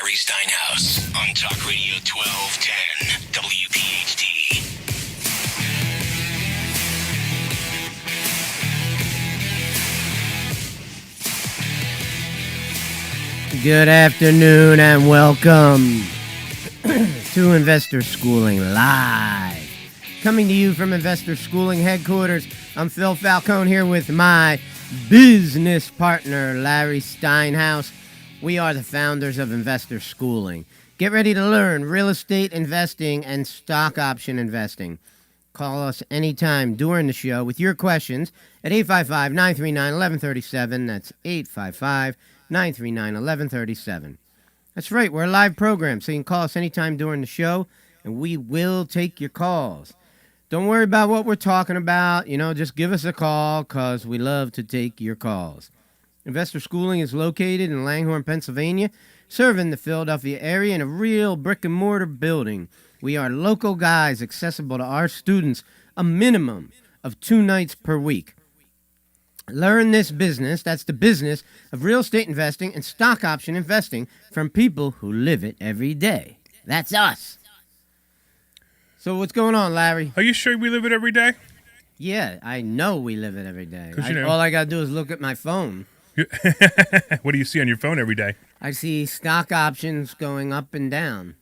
Larry Steinhouse on Talk Radio 1210 WPHT. Good afternoon and welcome to Investor Schooling Live. Coming to you from Investor Schooling headquarters, I'm Phil Falcone here with my business partner, Larry Steinhouse. We are the founders of Investor Schooling. Get ready to learn real estate investing and stock option investing. Call us anytime during the show with your questions at 855-939-1137. That's 855-939-1137. That's right, we're a live program, so you can call us anytime during the show, and we will take your calls. Don't worry about what we're talking about. Just give us a call because we love to take your calls. Investor Schooling is located in Langhorne, Pennsylvania, serving the Philadelphia area in a real brick-and-mortar building. We are local guys accessible to our students a minimum of 2 nights per week. Learn this business, that's the business of real estate investing and stock option investing from people who live it every day. That's us. So what's going on, Larry? Are you sure we live it every day? Yeah, I know we live it every day. You know. All I got to do is look at my phone. What do you see on your phone every day? I see stock options going up and down.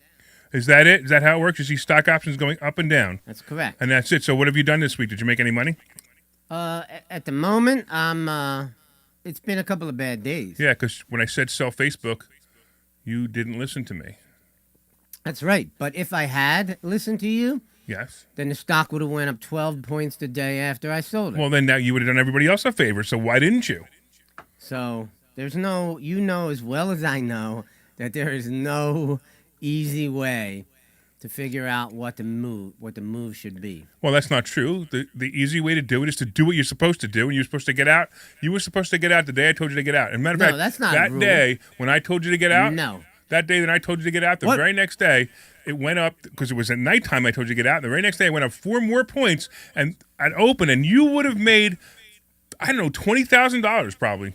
Is that it? Is that how it works? You see stock options going up and down? That's correct. And that's it. So what have you done this week? Did you make any money? At the moment, it's been a couple of bad days. Yeah, because when I said sell Facebook, you didn't listen to me. That's right. But if I had listened to you, yes, then the stock would have went up 12 points the day after I sold it. Well, then now you would have done everybody else a favor. So why didn't you? So there's no, as well as I know, that there is no easy way to figure out what the move should be. Well, that's not true. The easy way to do it is to do what you're supposed to do, and you're supposed to get out. You were supposed to get out the day I told you to get out. And matter of fact, that's not that a rule. day when I told you to get out, that day that I told you to get out, the very next day, it went up, because it was at nighttime I told you to get out. The very next day, it went up 4 more points and at open, and you would have made, I don't know, $20,000 probably.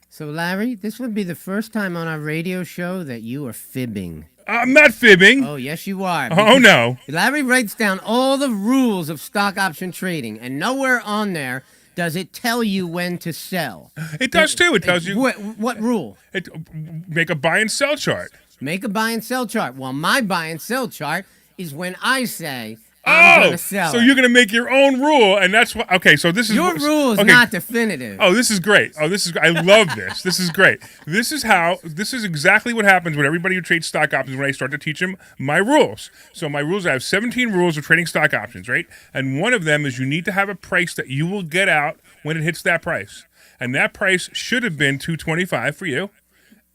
So, Larry, this would be the first time on our radio show that you are fibbing. I'm not fibbing. Oh, yes, you are. Oh, no. Larry writes down all the rules of stock option trading, and nowhere on there does it tell you when to sell. It does, too. It tells you. What rule? Make a buy and sell chart. Make a buy and sell chart. Well, my buy and sell chart is when I say I'm going to sell. So you're going to make your own rule, and that's what. Okay, so this is your rule is not definitive. Oh, this is great. I love this. This is great. This is exactly what happens with everybody who trades stock options when I start to teach them my rules. So my rules, I have 17 rules of trading stock options, right? And one of them is you need to have a price that you will get out when it hits that price. And that price should have been $225 for you.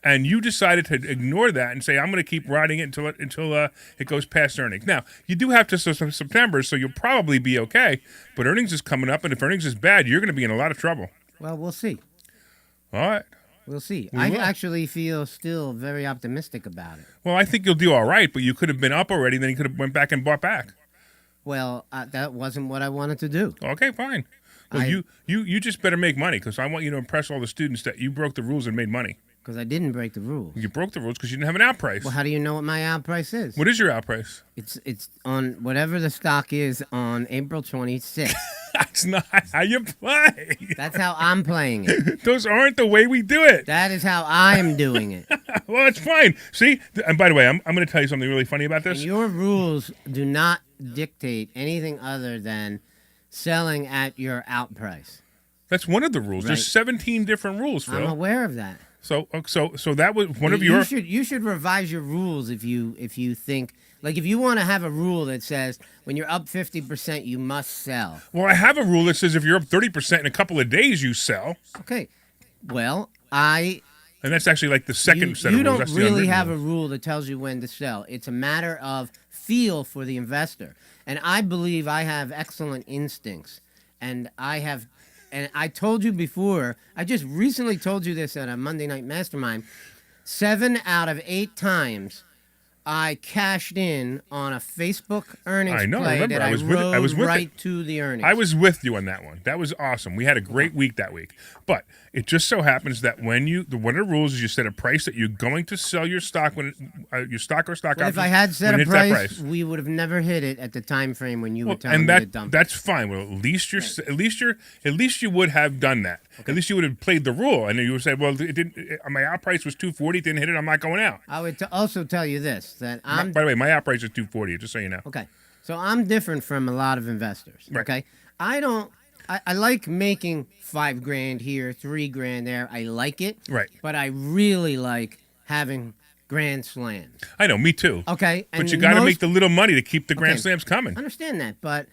And you decided to ignore that and say, I'm going to keep riding it until it goes past earnings. Now, you do have to September, so you'll probably be okay. But earnings is coming up, and if earnings is bad, you're going to be in a lot of trouble. Well, we'll see. All right. We'll see. I actually feel still very optimistic about it. Well, I think you'll do all right, but you could have been up already, then you could have went back and bought back. Well, that wasn't what I wanted to do. Okay, fine. Well, you just better make money, because I want you to impress all the students that you broke the rules and made money. Because I didn't break the rules. You broke the rules because you didn't have an out price. Well, how do you know what my out price is? What is your out price? It's on whatever the stock is on April 26th. That's not how you play. That's how I'm playing it. Those aren't the way we do it. That is how I'm doing it. Well, it's fine. See? And by the way, I'm going to tell you something really funny about this. And your rules do not dictate anything other than selling at your out price. That's one of the rules. Right. There's 17 different rules, Phil. I'm aware of that. So that was one of your. You should revise your rules if you think, like, if you want to have a rule that says when you're up 50% you must sell. Well, I have a rule that says if you're up 30% in a couple of days you sell. Okay. Well, and that's actually like the second set of rules. You don't That's really have a rule that tells you when to sell. It's a matter of feel for the investor. And I believe I have excellent instincts, and I told you before, I just recently told you this at a Monday Night Mastermind, 7 out of 8 times I cashed in on a Facebook earnings I know, play remember, that I was with it. I rode was with it. right to the earnings. I was with you on that one. That was awesome. We had a great week that week. But it just so happens that when one of the rules is you set a price that you're going to sell your stock when your stock or stock Well, options. if I had set when a it hits that price, we would have never hit it at the time frame when you were Well, telling and me to dump it. that's fine. Well, at least you would have done that. At least you would have played the rule, and then you would say, "Well, it didn't. My out price was 240. Didn't hit it. I'm not going out." I would also tell you this, that I'm... By the way, my out price is 240. Just so you know. Okay. So I'm different from a lot of investors. Right. Okay. I like making $5,000 here, $3,000 there. I like it. Right. But I really like having grand slams. I know. Me too. Okay. But you got to make the little money to keep the grand Okay. slams coming. I understand that, but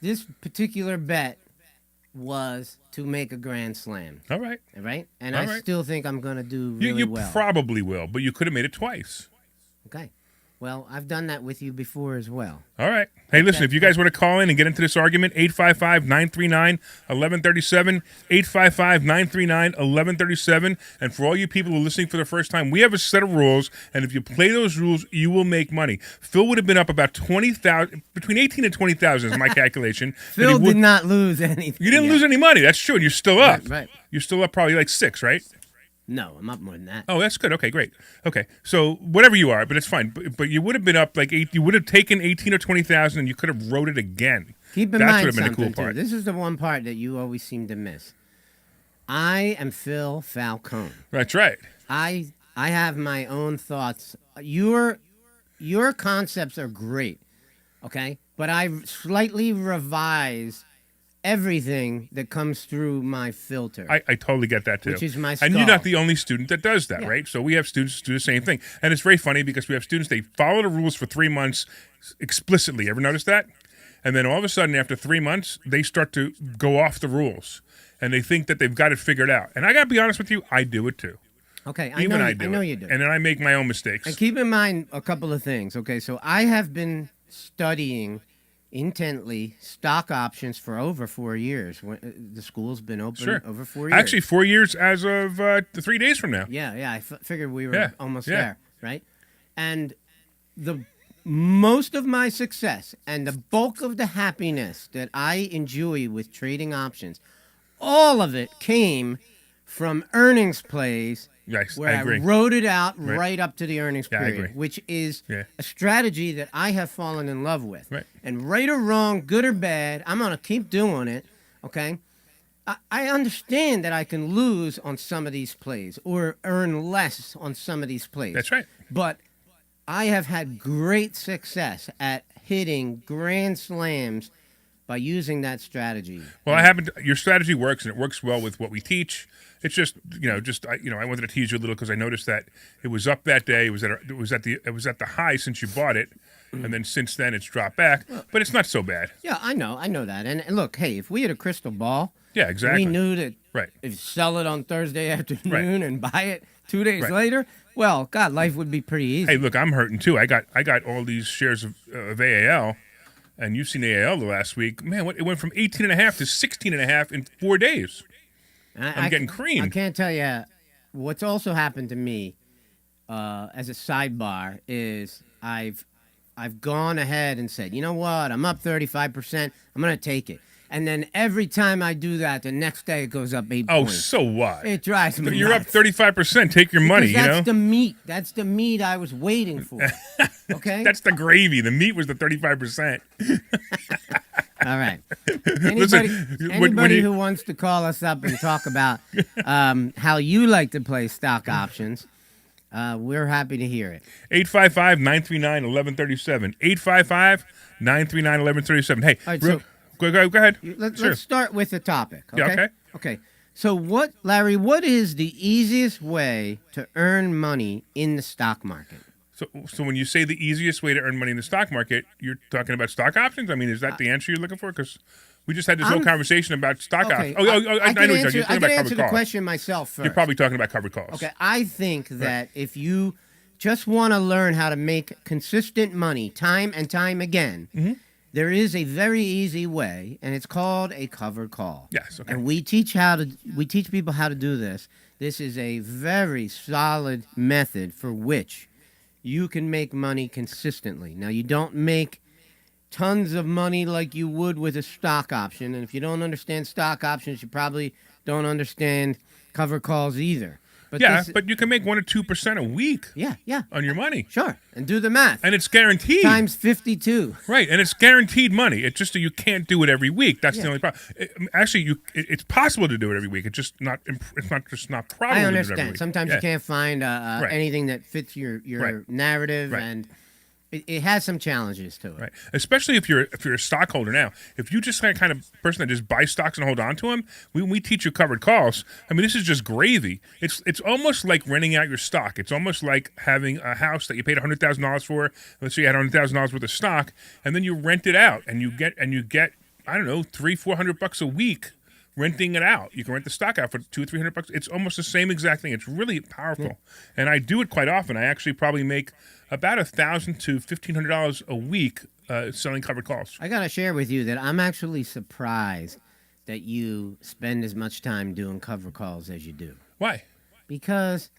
this particular bet was to make a grand slam. All right. All right. And All I right. still think I'm going to do really You well. probably will, but you could have made it twice. Okay. Well, I've done that with you before as well. All right. Hey, listen, if you guys want to call in and get into this argument, 855-939-1137, 855-939-1137. And for all you people who are listening for the first time, we have a set of rules, and if you play those rules, you will make money. Phil would have been up about 20,000, between 18 and 20,000 is my calculation. Phil did not lose anything. You didn't yet. lose any money. That's true, and you're still up. Right. You're still up probably like 6, right? No, I'm up more than that. Oh, that's good. Okay, great. Okay, so whatever you are, but it's fine. But you would have been up like 8. You would have taken 18 or 20,000, and you could have wrote it again. Keep in That's mind would have been the something, cool part. too. This is the one part that you always seem to miss. I am Phil Falcone. That's right. I have my own thoughts. Your concepts are great, okay? But I slightly revise everything that comes through my filter. I totally get that too. Which is my And you're skull. not the only student that does that, Yeah. right? So we have students do the same thing. And it's very funny because we have students, they follow the rules for 3 months explicitly. Ever notice that? And then all of a sudden, after 3 months, they start to go off the rules. And they think that they've got it figured out. And I got to be honest with you, I do it too. Okay, I know I know you do. And then I make my own mistakes. And keep in mind a couple of things. Okay, so I have been studying intently stock options for over 4 years. The school's been open over 4 years. Actually, 4 years as of 3 days from now. Yeah. I figured we were Yeah, almost yeah. there, right? And the most of my success and the bulk of the happiness that I enjoy with trading options, all of it came from earnings plays. Yes, Where I agree. wrote it out Right. right up to the earnings Yeah, I period, agree. which is Yeah. a strategy that I have fallen in love with. Right. And right or wrong, good or bad, I'm going to keep doing it, okay? I understand that I can lose on some of these plays or earn less on some of these plays. That's right. But I have had great success at hitting grand slams by using that strategy. Well, your strategy works, and it works well with what we teach. It's just, I wanted to tease you a little because I noticed that it was up that day. It was at the high since you bought it, and then since then it's dropped back. But it's not so bad. Yeah, I know that. And look, hey, if we had a crystal ball, Yeah, exactly. we knew that Right. if you sell it on Thursday afternoon Right. and buy it 2 days Right. later, well, God, life would be pretty easy. Hey, look, I'm hurting too. I got all these shares of AAL, and you've seen AAL the last week. Man, it went from 18.5 to 16.5 in 4 days. I'm getting creamed. I can't tell you what's also happened to me as a sidebar is I've gone ahead and said, you know what, I'm up 35%, I'm going to take it. And then every time I do that, the next day it goes up 8 Oh, points. so what? It drives me You're up nuts. 35%. Take your money, Because you know? that's the meat. That's the meat I was waiting for. Okay? That's the gravy. The meat was the 35%. All right. Listen, Anybody who wants to call us up and talk about how you like to play stock options, we're happy to hear it. 855-939-1137. 855-939-1137. Hey, All right, so- go ahead. Let's Sure. start with the topic. Okay? Yeah, okay. Okay. So Larry, what is the easiest way to earn money in the stock market? So when you say the easiest way to earn money in the stock market, you're talking about stock options? I mean, is that the answer you're looking for? Because we just had this whole conversation about stock Okay. options. I know I you're can talking. You're answer, talking I can about answer covered the calls. question myself first. You're probably talking about covered calls. Okay, I think that if you just want to learn how to make consistent money time and time again, Mm-hmm. there is a very easy way, and it's called a covered call. Yes, okay. And we teach people how to do this. This is a very solid method for which you can make money consistently. Now, you don't make tons of money like you would with a stock option. And if you don't understand stock options, you probably don't understand cover calls either. But but you can make 1 or 2% a week. Yeah. On your money. Sure. And do the math. And it's guaranteed. Times 52. Right, and it's guaranteed money. It's just that you can't do it every week. That's the only problem. It's possible to do it every week. It's just not. It's not probable. I To do it every understand. week. Sometimes you can't find anything that fits your narrative, and it has some challenges to it. Right, especially if you're a stockholder now. If you just kind of person that just buys stocks and hold on to them, when we teach you covered calls, I mean, this is just gravy. It's almost like renting out your stock. It's almost like having a house that you paid $100,000 for. Let's say you had $100,000 worth of stock, and then you rent it out, and you get I don't know, $300-400 a week. Renting it out, you can rent the stock out for $200-300. It's almost the same exact thing. It's really powerful, and I do it quite often. I actually probably make about $1,000 to $1,500 a week selling covered calls. I gotta share with you that I'm actually surprised that you spend as much time doing cover calls as you do. Why? Because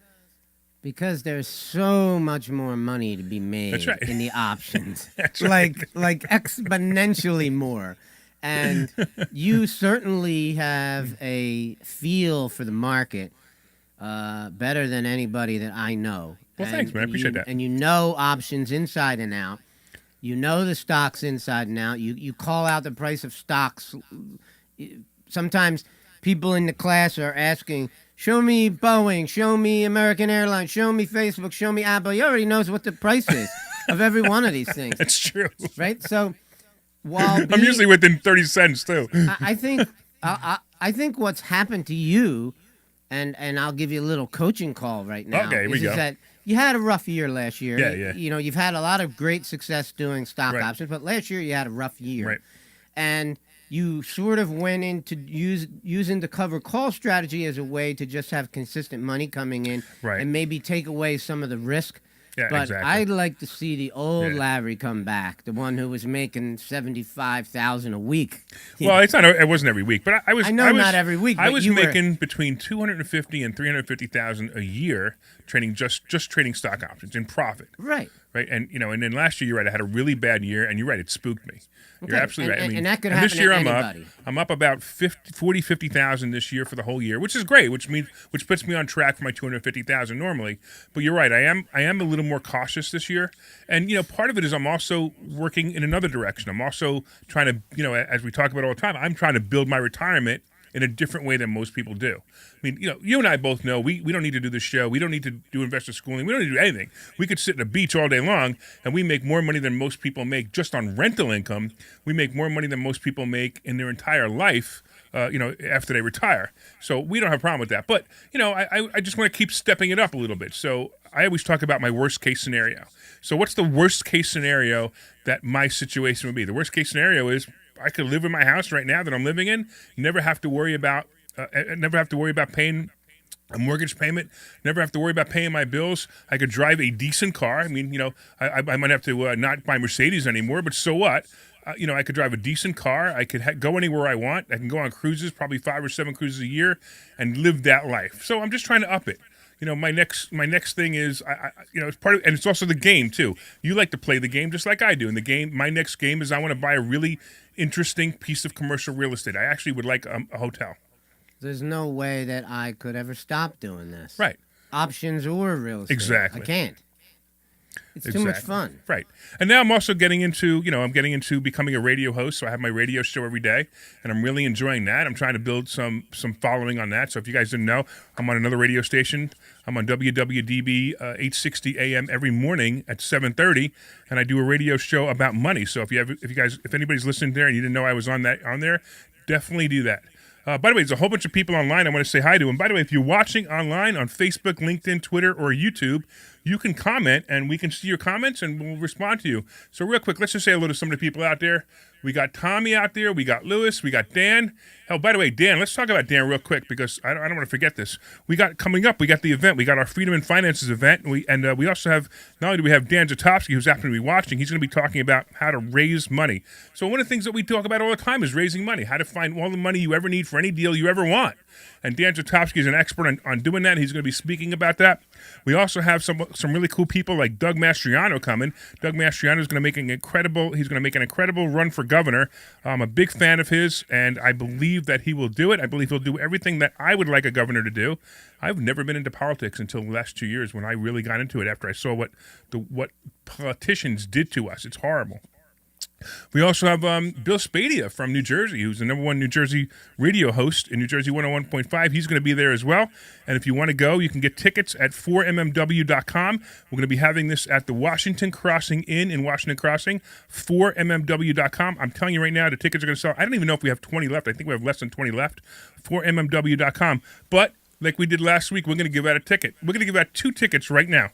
there's so much more money to be made That's right. in the options. That's right. like exponentially more. And you certainly have a feel for the market better than anybody that I know. Well, thanks, man. I appreciate that. And you know options inside and out. You know the stocks inside and out. You call out the price of stocks. Sometimes people in the class are asking, show me Boeing, show me American Airlines, show me Facebook, show me Apple. You already knows what the price is of every one of these things. That's true. Right? So while I'm usually within 30 cents, too. I think what's happened to you, and I'll give you a little coaching call right now. Okay, here we go. Is that you had a rough year last year. Yeah. You know, you've had a lot of great success doing stock Right. options, but last year you had a rough year. Right. And you sort of went into using the cover call strategy as a way to just have consistent money coming in, Right. and maybe take away some of the risk. Yeah, But exactly. I'd like to see the old Yeah. Larry come back, the one who was making $75,000 a week. Well, it wasn't every week, but I was. I know not every week, I but was you were- making between $250,000 and $350,000 a year trading just trading stock options in profit. Right. Right, and and then last year, you're right. I had a really bad year, and you're right. It spooked me. You're Okay, absolutely right. I mean, and that could this happen year to I'm anybody. I'm up about 50,000 this year for the whole year, which is great. Which puts me on track for my 250,000 normally. But you're right. I am a little more cautious this year, and part of it is I'm also working in another direction. I'm also trying to as we talk about all the time, I'm trying to build my retirement in a different way than most people do. I mean, you and I both know we don't need to do this show. We don't need to do investor schooling. We don't need to do anything. We could sit at a beach all day long, and we make more money than most people make just on rental income. We make more money than most people make in their entire life, after they retire. So we don't have a problem with that. But, I just want to keep stepping it up a little bit. So I always talk about my worst case scenario. So what's the worst case scenario that my situation would be? The worst case scenario is I could live in my house right now that I'm living in, never have to worry about paying a mortgage payment, never have to worry about paying my bills. I could drive a decent car. I mean, I might have to not buy Mercedes anymore, but so what? I could drive a decent car. I could go anywhere I want. I can go on cruises, probably 5 or 7 cruises a year, and live that life. So I'm just trying to up it. My next thing is, it's part of, and it's also the game too. You like to play the game just like I do. And the game, my next game is I want to buy a really interesting piece of commercial real estate. I actually would like a hotel. There's no way that I could ever stop doing this. Right. Options or real estate. Exactly. I can't. It's too much fun. Right. And now I'm also getting into becoming a radio host. So I have my radio show every day, and I'm really enjoying that. I'm trying to build some following on that. So if you guys didn't know, I'm on another radio station. I'm on WWDB 860 AM every morning at 7:30, and I do a radio show about money. So if anybody's listening there and you didn't know I was on there, definitely do that. By the way, there's a whole bunch of people online I want to say hi to. And by the way, if you're watching online on Facebook, LinkedIn, Twitter, or YouTube, you can comment, and we can see your comments, and we'll respond to you. So real quick, let's just say hello to some of the people out there. We got Tommy out there. We got Lewis. We got Dan. Oh, by the way, Dan, let's talk about Dan real quick because I don't want to forget this. We got coming up, we got the event. We got our Freedom in Finances event. And we also have, not only do we have Dan Zatopsky, who's happened to be watching, he's going to be talking about how to raise money. So one of the things that we talk about all the time is raising money, how to find all the money you ever need for any deal you ever want. And Dan Zatopsky is an expert on doing that. He's going to be speaking about that. We also have some some really cool people like Doug Mastriano coming. Doug Mastriano is going to make an incredible. He's going to make an incredible run for governor. I'm a big fan of his, and I believe that he will do it. I believe he'll do everything that I would like a governor to do. I've never been into politics until the last 2 years when I really got into it after I saw what politicians did to us. It's horrible. We also have Bill Spadia from New Jersey, who's the #1 New Jersey radio host in New Jersey 101.5. He's going to be there as well. And if you want to go, you can get tickets at 4mmw.com. We're going to be having this at the Washington Crossing Inn in Washington Crossing, 4mmw.com. I'm telling you right now, the tickets are going to sell. I don't even know if we have 20 left. I think we have less than 20 left, 4mmw.com. But like we did last week, we're going to give out a ticket. We're going to give out 2 tickets right now.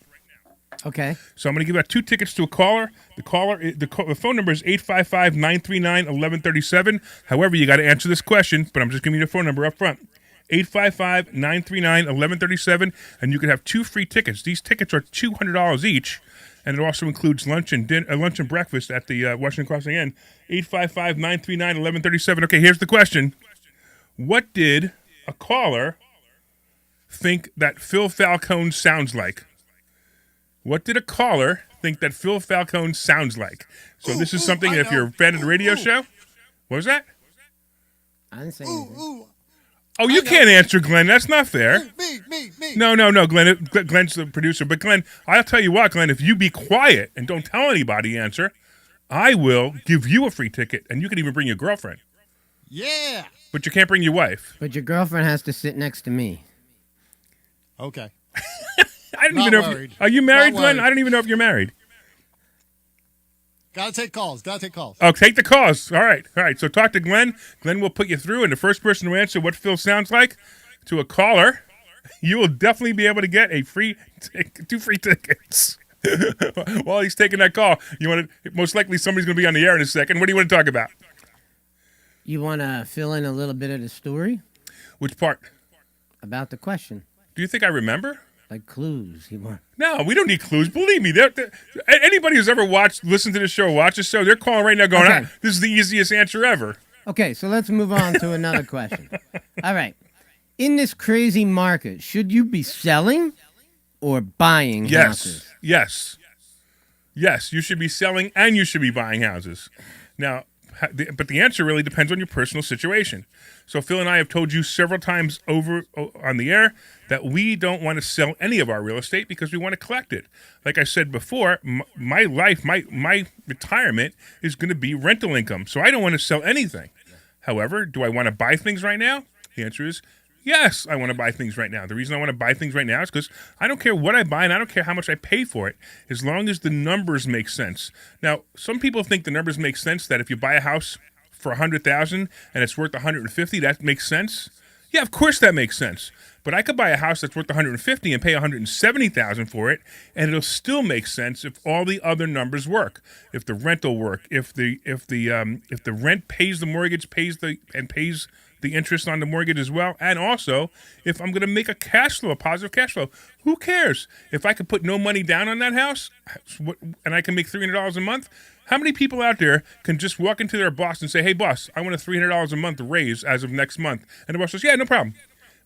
Okay. So I'm going to give out 2 tickets to a caller. The phone number is 855-939-1137. However, you got to answer this question, but I'm just giving you the phone number up front. 855-939-1137, and you can have 2 free tickets. These tickets are $200 each, and it also includes lunch and breakfast at the Washington Crossing Inn. 855-939-1137. Okay, here's the question. What did a caller think that Phil Falcone sounds like? What did a caller think that Phil Falcone sounds like? So this is something, if you're a fan of the radio show. What was that? I didn't say anything. Oh, you can't answer, Glenn. That's not fair. Me. No, Glenn. Glenn's the producer. But, Glenn, I'll tell you what, Glenn, if you be quiet and don't tell anybody the answer, I will give you a free ticket, and you can even bring your girlfriend. Yeah. But you can't bring your wife. But your girlfriend has to sit next to me. Okay. I don't even know. Are you married, Glenn? I don't even know if you're married. Gotta take calls. Oh, take the calls. All right. So talk to Glenn. Glenn will put you through, and the first person to answer what Phil sounds like to a caller, you will definitely be able to get a 2 free tickets. While he's taking that call, most likely somebody's going to be on the air in a second. What do you want to talk about? You want to fill in a little bit of the story Which part? about the question, Do you think I remember? like clues. No, we don't need clues. Believe me, anybody who's ever listened to the show, watch the show, they're calling right now going, Okay. this is the easiest answer ever. Okay, so let's move on to another question. All right. In this crazy market, should you be selling or buying houses? Yes, you should be selling and you should be buying houses. Now, but the answer really depends on your personal situation. So Phil and I have told you several times over on the air that we don't want to sell any of our real estate because we want to collect it. Like I said before, my life, my retirement is going to be rental income. So I don't want to sell anything. However, do I want to buy things right now? The answer is yes, I want to buy things right now. The reason I want to buy things right now is because I don't care what I buy and I don't care how much I pay for it, as long as the numbers make sense. Now, some people think the numbers make sense, that if you buy a house for $100,000 and it's worth $150,000, that makes sense. Yeah, of course that makes sense. But I could buy a house that's worth $150,000 and pay $170,000 for it, and it'll still make sense if all the other numbers work. If the rental work, if the rent pays the mortgage, pays the interest on the mortgage as well, and also if I'm going to make a positive cash flow. Who cares if I could put no money down on that house and I can make $300 a month? How many people out there can just walk into their boss and say, "Hey, boss, I want a $300 a month raise as of next month," and the boss says, "Yeah, no problem."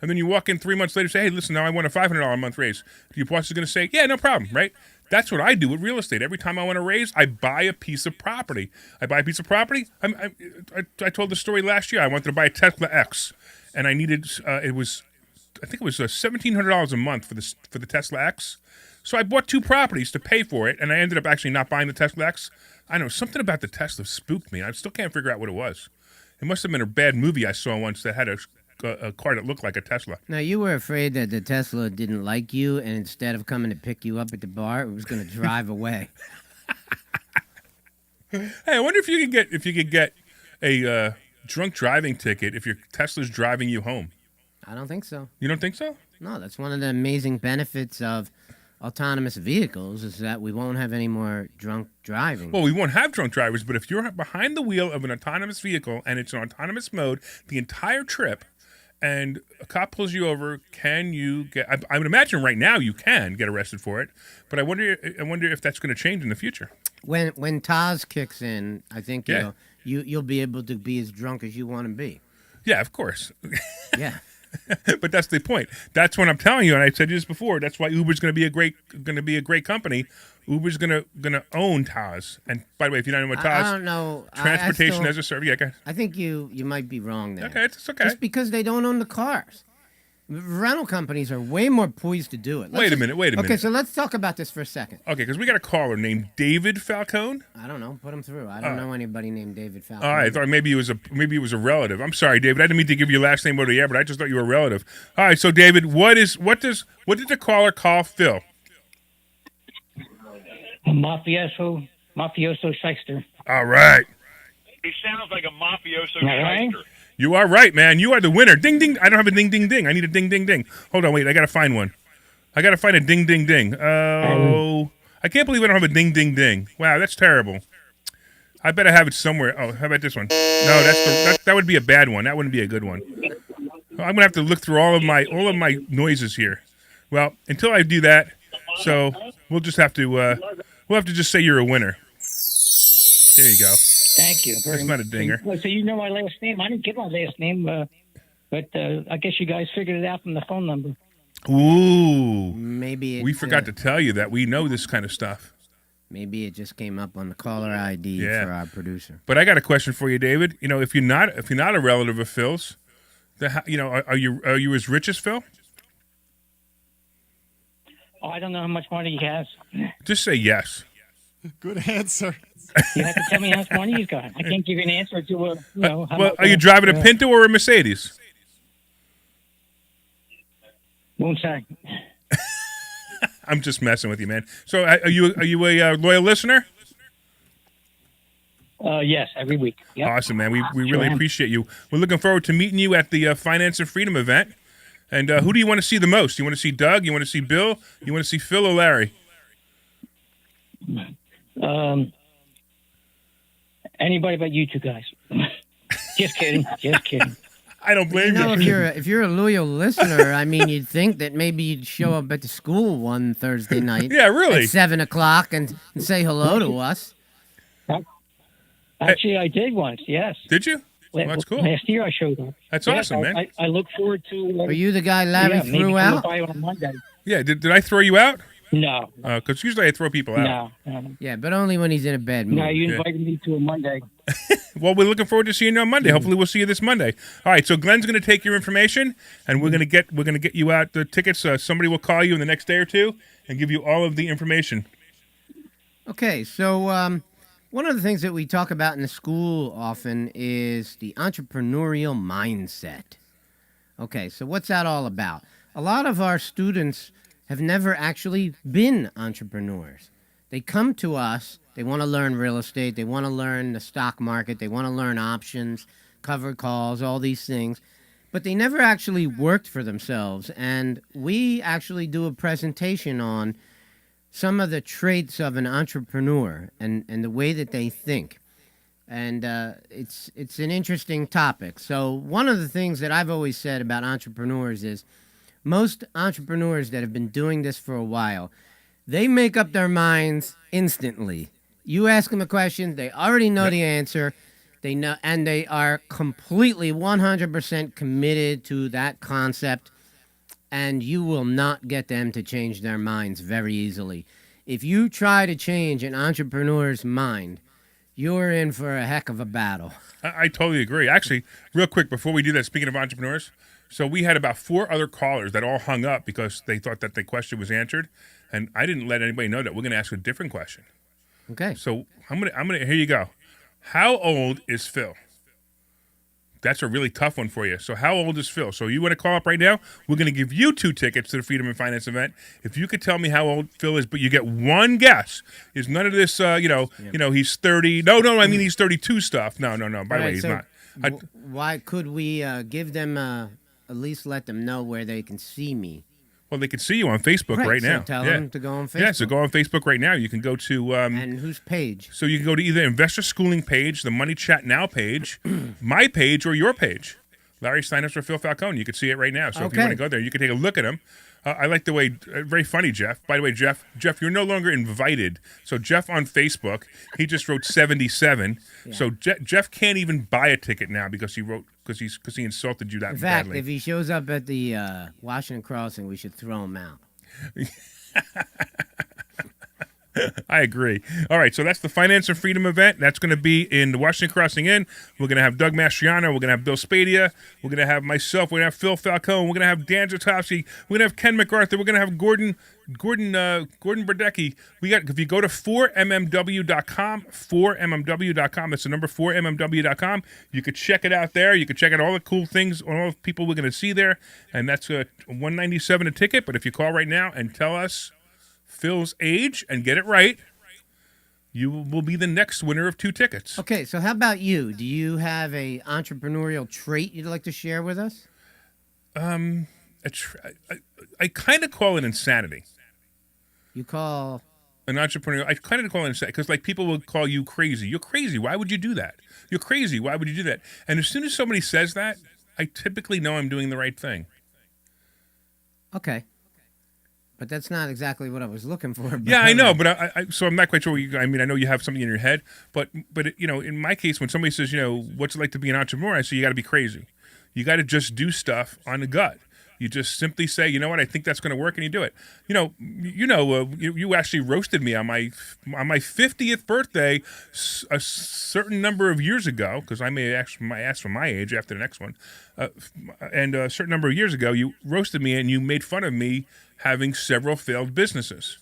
And then you walk in 3 months later and say, "Hey, listen, now I want a $500 a month raise." Your boss is going to say, "Yeah, no problem," right? That's what I do with real estate. Every time I want to raise, I buy a piece of property. I told the story last year. I wanted to buy a Tesla X, and I needed I think it was $1,700 a month for the Tesla X. So I bought 2 properties to pay for it, and I ended up actually not buying the Tesla X. I know something about the Tesla spooked me. I still can't figure out what it was. It must have been a bad movie I saw once that had a car that looked like a Tesla. Now, you were afraid that the Tesla didn't like you, and instead of coming to pick you up at the bar, it was going to drive away. Hey, I wonder if you could get a drunk driving ticket if your Tesla's driving you home. I don't think so. You don't think so? No, that's one of the amazing benefits of autonomous vehicles is that we won't have any more drunk driving. Well, we won't have drunk drivers, but if you're behind the wheel of an autonomous vehicle and it's in autonomous mode the entire trip, and a cop pulls you over, can you get? I would imagine right now you can get arrested for it, but I wonder if that's going to change in the future. When Taz kicks in, I think Yeah. you'll be able to be as drunk as you want to be. Yeah, of course. Yeah. But that's the point. That's what I'm telling you, and I said this before. That's why Uber's going to be a great company. Uber's going to own Taz. And by the way, if you don't know what Taz, I don't know. transportation as a service. Yeah, okay. I think you might be wrong there. Okay, it's okay. Just because they don't own the cars. Rental companies are way more poised to do it. Wait a minute. Okay, so let's talk about this for a second. Okay, because we got a caller named David Falcone. I don't know. Put him through. I don't know anybody named David Falcone. All right, I thought maybe it was a relative. I'm sorry, David. I didn't mean to give you your last name over the air, but I just thought you were a relative. All right, so David, what did the caller call Phil? A mafioso shyster. All right. He sounds like a mafioso All right. shyster. You are right, man. You are the winner. Ding, ding. I don't have a ding, ding, ding. I need a ding, ding, ding. Hold on, wait. I got to find one. I got to find a ding, ding, ding. Oh, I can't believe I don't have a ding, ding, ding. Wow, that's terrible. I better have it somewhere. Oh, how about this one? No, that would be a bad one. That wouldn't be a good one. I'm gonna have to look through all of my noises here. Well, until I do that, so we'll just have to just say you're a winner. There you go. Thank you. That's not a dinger. Well, so you know my last name. I didn't get my last name, but I guess you guys figured it out from the phone number. Ooh. Maybe We forgot to tell you that we know this kind of stuff. Maybe it just came up on the caller ID for our producer. But I got a question for you, David. You know, if you're not a relative of Phil's, are you as rich as Phil? Oh, I don't know how much money he has. Just say yes. Good answer. You have to tell me how much money he's got. I can't give you an answer to how Well, much, are you driving a Pinto or a Mercedes? won't say. I'm just messing with you, man. So, are you a loyal listener? Yes, every week. Yep. Awesome, man. We Sure really am. appreciate you. We're looking forward to meeting you at the Finance and Freedom event. And who do you want to see the most? You want to see Doug? You want to see Bill? You want to see Phil or Larry? Anybody but you two guys. Just kidding. Just kidding. I don't blame you. If you're a loyal listener, I mean, you'd think that maybe you'd show up at the school one Thursday night. Yeah, really. At 7:00 and say hello to us. Actually, I did once. Yes. Did you? Well, that's cool. Last year I showed up. That's Yes, awesome, man. I look forward to. Were you the guy Larry maybe threw coming out? by on a Monday. Yeah, did I throw you out? No. Because usually I throw people out. No. Yeah, but only when he's in a bad mood. No, you invited me to a Monday. Well, we're looking forward to seeing you on Monday. Hopefully, we'll see you this Monday. All right, so Glenn's going to take your information, and we're going to get you out the tickets. Somebody will call you in the next day or two and give you all of the information. Okay, so one of the things that we talk about in the school often is the entrepreneurial mindset. Okay, so what's that all about? A lot of our students have never actually been entrepreneurs. They come to us, they want to learn real estate, they want to learn the stock market, they want to learn options, covered calls, all these things, but they never actually worked for themselves. And we actually do a presentation on some of the traits of an entrepreneur and the way that they think. And it's an interesting topic. So one of the things that I've always said about entrepreneurs is most entrepreneurs that have been doing this for a while, they make up their minds instantly. You ask them a question, they already know the answer. They know, and they are completely 100% committed to that concept, and you will not get them to change their minds very easily. If you try to change an entrepreneur's mind, you're in for a heck of a battle. I totally agree. Actually, real quick, before we do that, speaking of entrepreneurs, so we had about 4 other callers that all hung up because they thought that the question was answered, and I didn't let anybody know that we're going to ask a different question. Okay. So I'm gonna here you go. How old is Phil? That's a really tough one for you. So how old is Phil? So you want to call up right now? We're going to give you 2 tickets to the Freedom and Finance event. If you could tell me how old Phil is, but you get one guess. Is none of this, he's 30. No, I mean he's 32 stuff. No. By the way, he's not. Why could we give them, at least let them know where they can see me? Well, they can see you on Facebook right now. So tell them to go on Facebook. Yeah, so go on Facebook right now. You can go to... and whose page? So you can go to either Investor Schooling page, the Money Chat Now page, my page, or your page. Larry Steinhouse or Phil Falcone. You can see it right now. So if you want to go there, you can take a look at them. I like the way, very funny, Jeff. By the way, Jeff, you're no longer invited. So Jeff on Facebook, he just wrote 77. Yeah. So Jeff can't even buy a ticket now because he insulted you that badly. In fact, if he shows up at the Washington Crossing, we should throw him out. I agree. All right, so that's the Finance and Freedom event. That's going to be in the Washington Crossing Inn. We're going to have Doug Mastriano. We're going to have Bill Spadia. We're going to have myself. We're going to have Phil Falcone. We're going to have Dan Zatowski. We're going to have Ken MacArthur. We're going to have Gordon Berdecki. If you go to 4mmw.com, 4mmw.com, that's the number 4mmw.com, you could check it out there. You could check out all the cool things, all the people we're going to see there, and that's $197 a ticket. But if you call right now and tell us Phil's age and get it right, you will be the next winner of 2 tickets. Okay, so how about you? Do you have a entrepreneurial trait you'd like to share with us? I kind of call it insanity. You call an entrepreneur? I kind of call it insanity because, like, people will call you crazy. You're crazy. Why would you do that? You're crazy. Why would you do that? And as soon as somebody says that, I typically know I'm doing the right thing. Okay. But that's not exactly what I was looking for. Yeah, I know, but so I'm not quite sure. I know you have something in your head, but in my case, when somebody says, what's it like to be an entrepreneur, I say you got to be crazy. You got to just do stuff on the gut. You just simply say, you know what, I think that's going to work, and you do it. You actually roasted me on my 50th birthday a certain number of years ago, because I may ask for my age after the next one, and a certain number of years ago, you roasted me and you made fun of me having several failed businesses.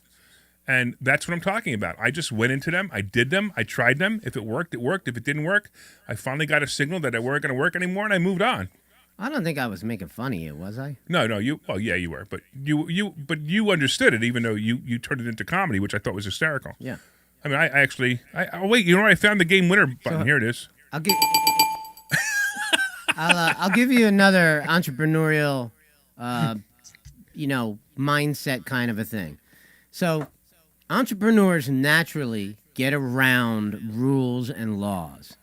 And that's what I'm talking about. I just went into them. I did them. I tried them. If it worked, it worked. If it didn't work, I finally got a signal that they weren't going to work anymore, and I moved on. I don't think I was making fun of you, was I? No, you. Well, yeah, you were, but you understood it, even though you turned it into comedy, which I thought was hysterical. Yeah. I mean, oh wait, I found the game winner button. Here it is. I'll give you another entrepreneurial, mindset kind of a thing. So, entrepreneurs naturally get around rules and laws.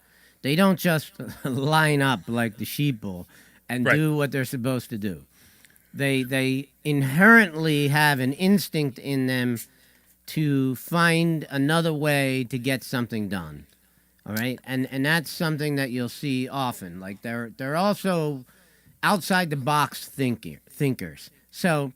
They don't just line up like the sheeple and do what they're supposed to do. They inherently have an instinct in them to find another way to get something done. All right? And that's something that you'll see often. Like they're also outside the box thinkers. So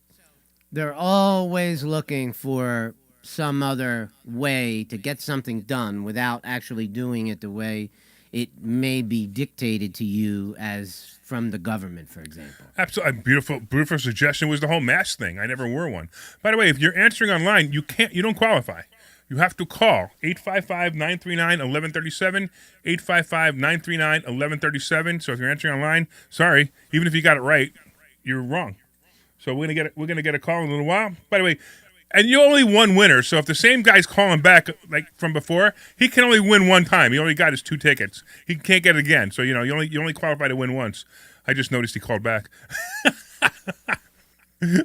they're always looking for some other way to get something done without actually doing it the way it may be dictated to you as from the government, for example. Absolutely. Beautiful suggestion was the whole mask thing. I never wore one. By the way, if you're answering online, you don't qualify. You have to call 855-939-1137, 855-939-1137. So if you're answering online, sorry, even if you got it right, you're wrong. So we're gonna get a call in a little while. By the way, and you only one winner. So if the same guy's calling back like from before, he can only win one time. He only got his 2 tickets. He can't get it again. So you only qualify to win once. I just noticed he called back.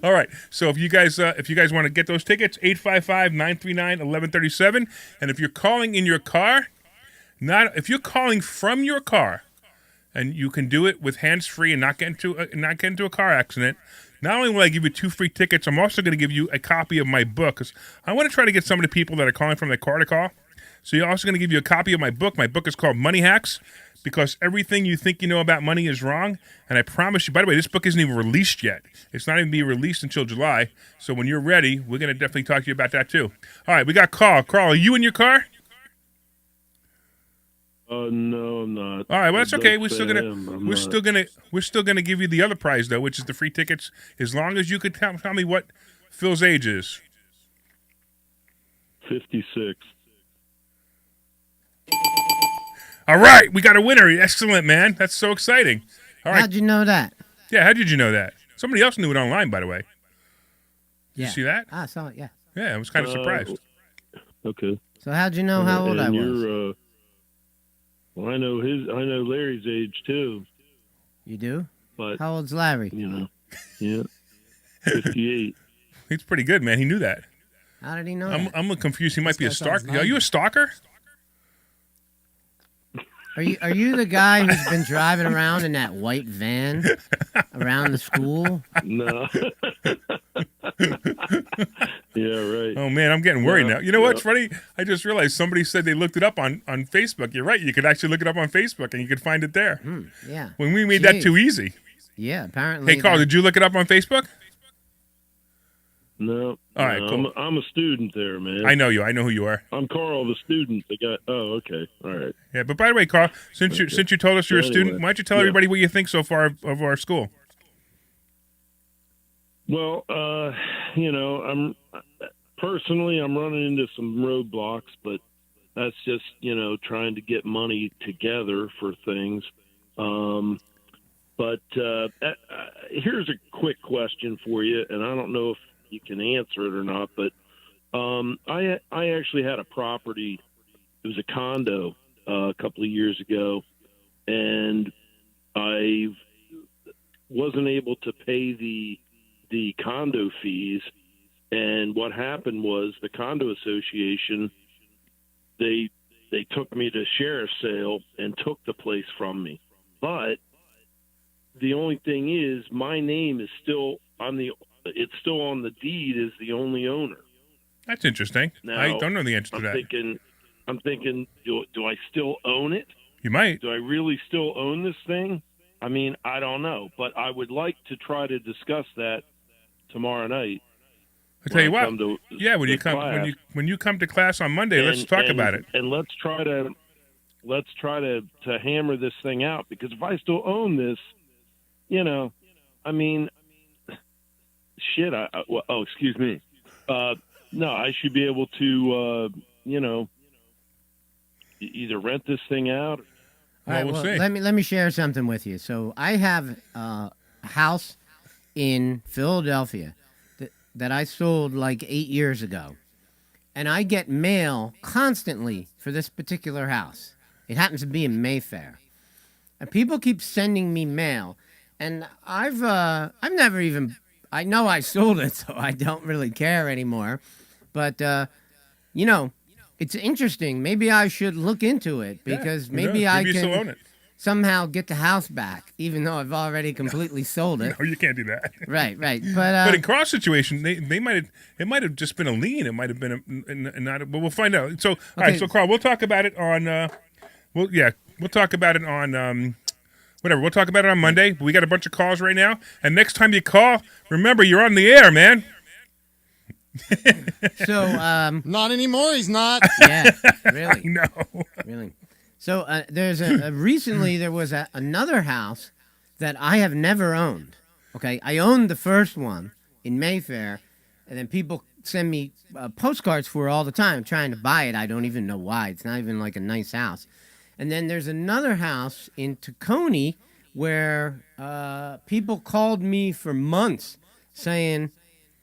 All right. So if you guys want to get those tickets, 855-939-1137. And if you're calling in your car, if you're calling from your car, and you can do it with hands-free and not get into a car accident, not only will I give you 2 free tickets, I'm also going to give you a copy of my book, because I want to try to get some of the people that are calling from their car to call. So you're also going to give you a copy of my book. My book is called Money Hacks, because everything you think you know about money is wrong. And I promise you, by the way, this book isn't even released yet. It's not even being released until July. So when you're ready, we're going to definitely talk to you about that too. All right, we got Carl. Carl, are you in your car? No, I'm not. All right, well that's okay. We're still gonna give you the other prize though, which is the free tickets. As long as you could tell me what Phil's age is. 56. All right, we got a winner. Excellent, man. That's so exciting. All right. How'd you know that? Yeah, how did you know that? Somebody else knew it online, by the way. Yeah. You see that? I saw it. Yeah. Yeah, I was kind of surprised. Okay. So how'd you know how old I was? Well, I know Larry's age too. You do? But how old's Larry? Yeah, 58. He's pretty good, man. He knew that. How did he know? I'm confused. He might be a stalker. Are you a stalker? Are you the guy who's been driving around in that white van around the school? No. Yeah, right. Oh man, I'm getting worried Yeah, now. You know what's yeah. funny? I just realized somebody said they looked it up on Facebook. You're right. You could actually look it up on Facebook and you could find it there. Yeah. When we made that Jeez. too easy. Yeah, apparently. Hey, Carl, did you look it up on Facebook? No. All right, no, cool. I'm a student there, man. I know you. I know who you are. I'm Carl, the student. Oh, okay. All right. Yeah, but by the way, Carl, since you told us you're a So student, anyway, why don't you tell yeah. everybody what you think so far of our school? Well, I'm personally I'm running into some roadblocks, but that's just trying to get money together for things. But here's a quick question for you, and I don't know if you can answer it or not. But I actually had a property. It was a condo a couple of years ago, and I wasn't able to pay the condo fees. And what happened was the condo association, they took me to sheriff's sale and took the place from me. But the only thing is my name is still it's still on the deed as the only owner. That's interesting. Now, I don't know the answer to that. I'm thinking, do I still own it? You might. Do I really still own this thing? I mean, I don't know, but I would like to try to discuss that tomorrow night. I'll tell you what. Come to Yeah, when you the come class. when you come to class on Monday, let's talk about it. And let's try to hammer this thing out, because if I still own this, I mean, shit. Excuse me. No, I should be able to, either rent this thing out. All right, we'll see. let me share something with you. So I have a house in Philadelphia that I sold like 8 years ago, and I get mail constantly for this particular house. It happens to be in Mayfair, and people keep sending me mail, and I've never even. I know I sold it, so I don't really care anymore. But it's interesting. Maybe I should look into it, because Who maybe knows? I Maybe you still own can it. somehow get the house back, even though I've already completely sold it. No, you can't do that. Right. But But in Carl's situation, they might have just been a lien. It might have been not. But we'll find out. So all right, Okay. so Carl, we'll talk about it on. We'll talk about it on. Whatever. We'll talk about it on Monday. We got a bunch of calls right now, and next time you call, remember you're on the air, man. so Not anymore. He's not. yeah, really. No. Really. So there's recently there was another house that I have never owned. Okay, I owned the first one in Mayfair, and then people send me postcards for it all the time. I'm trying to buy it. I don't even know why. It's not even like a nice house. And then there's another house in Tacony where people called me for months saying,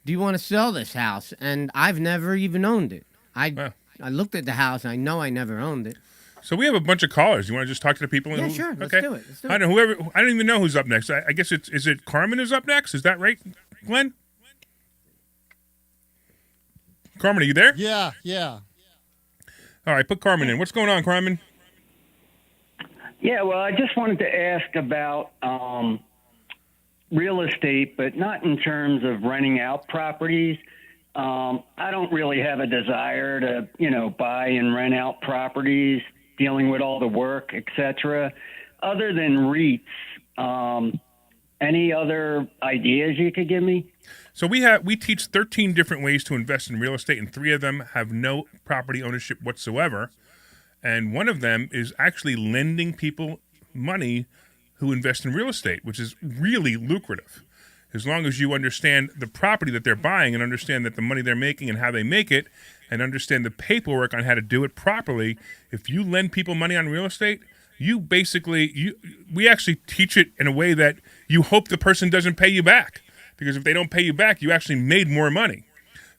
"Do you want to sell this house?" And I've never even owned it. I looked at the house. I know I never owned it. So we have a bunch of callers. You want to just talk to the people? Yeah, sure. Let's Okay. do it. Let's do I don't know. I don't even know who's up next. I guess is it Carmen who's up next? Is that right, Glenn? Carmen, are you there? Yeah. All right, put Carmen in. What's going on, Carmen? Yeah, well, I just wanted to ask about real estate, but not in terms of renting out properties. I don't really have a desire to, buy and rent out properties, dealing with all the work, etc. Other than REITs, any other ideas you could give me? So we teach 13 different ways to invest in real estate, and 3 of them have no property ownership whatsoever. And one of them is actually lending people money who invest in real estate, which is really lucrative. As long as you understand the property that they're buying and understand that the money they're making and how they make it, and understand the paperwork on how to do it properly, if you lend people money on real estate, we actually teach it in a way that you hope the person doesn't pay you back. Because if they don't pay you back, you actually made more money.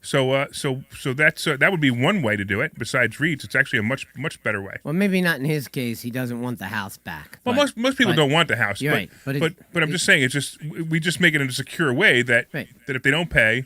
So that's that would be one way to do it. Besides REITs, it's actually a much better way. Well, maybe not in his case. He doesn't want the house back. Well, most people don't want the house. You're right. But I'm just saying, we just make it in a secure way that Right. that if they don't pay,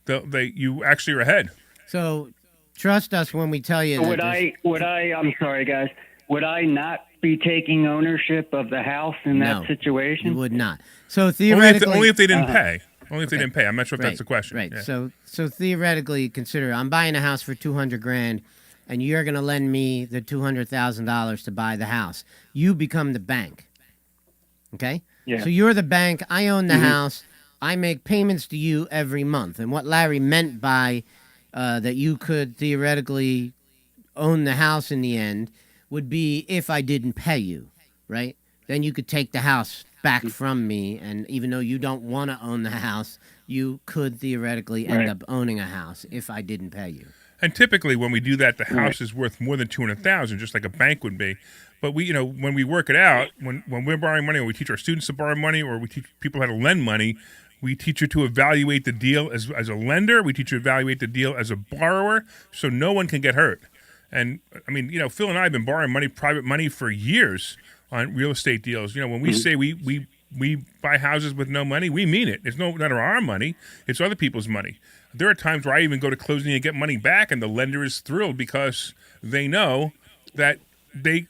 you actually are ahead. So trust us when we tell you. Would I? I'm sorry, guys. would I not be taking ownership of the house in No, that situation? You would not. So theoretically, Only if they didn't pay. Only if they didn't pay. I'm not sure if right, that's the question. Right. Yeah. So theoretically, consider I'm buying a house for $200,000, and you're going to lend me the $200,000 to buy the house. You become the bank. Okay. Yeah. So you're the bank. I own the house. I make payments to you every month. And what Larry meant by that you could theoretically own the house in the end would be if I didn't pay you, right? Then you could take the house back from me, and even though you don't want to own the house, you could theoretically end up owning a house if I didn't pay you. And typically, when we do that, the house is worth more than $200,000, just like a bank would be. But we, when we work it out, when we're borrowing money, or we teach our students to borrow money, or we teach people how to lend money, we teach you to evaluate the deal as a lender. We teach you to evaluate the deal as a borrower, so no one can get hurt. And I mean, Phil and I have been borrowing money, private money, for years on real estate deals. When we say we buy houses with no money, we mean it. It's not our money; it's other people's money. There are times where I even go to closing and get money back, and the lender is thrilled because they know that they're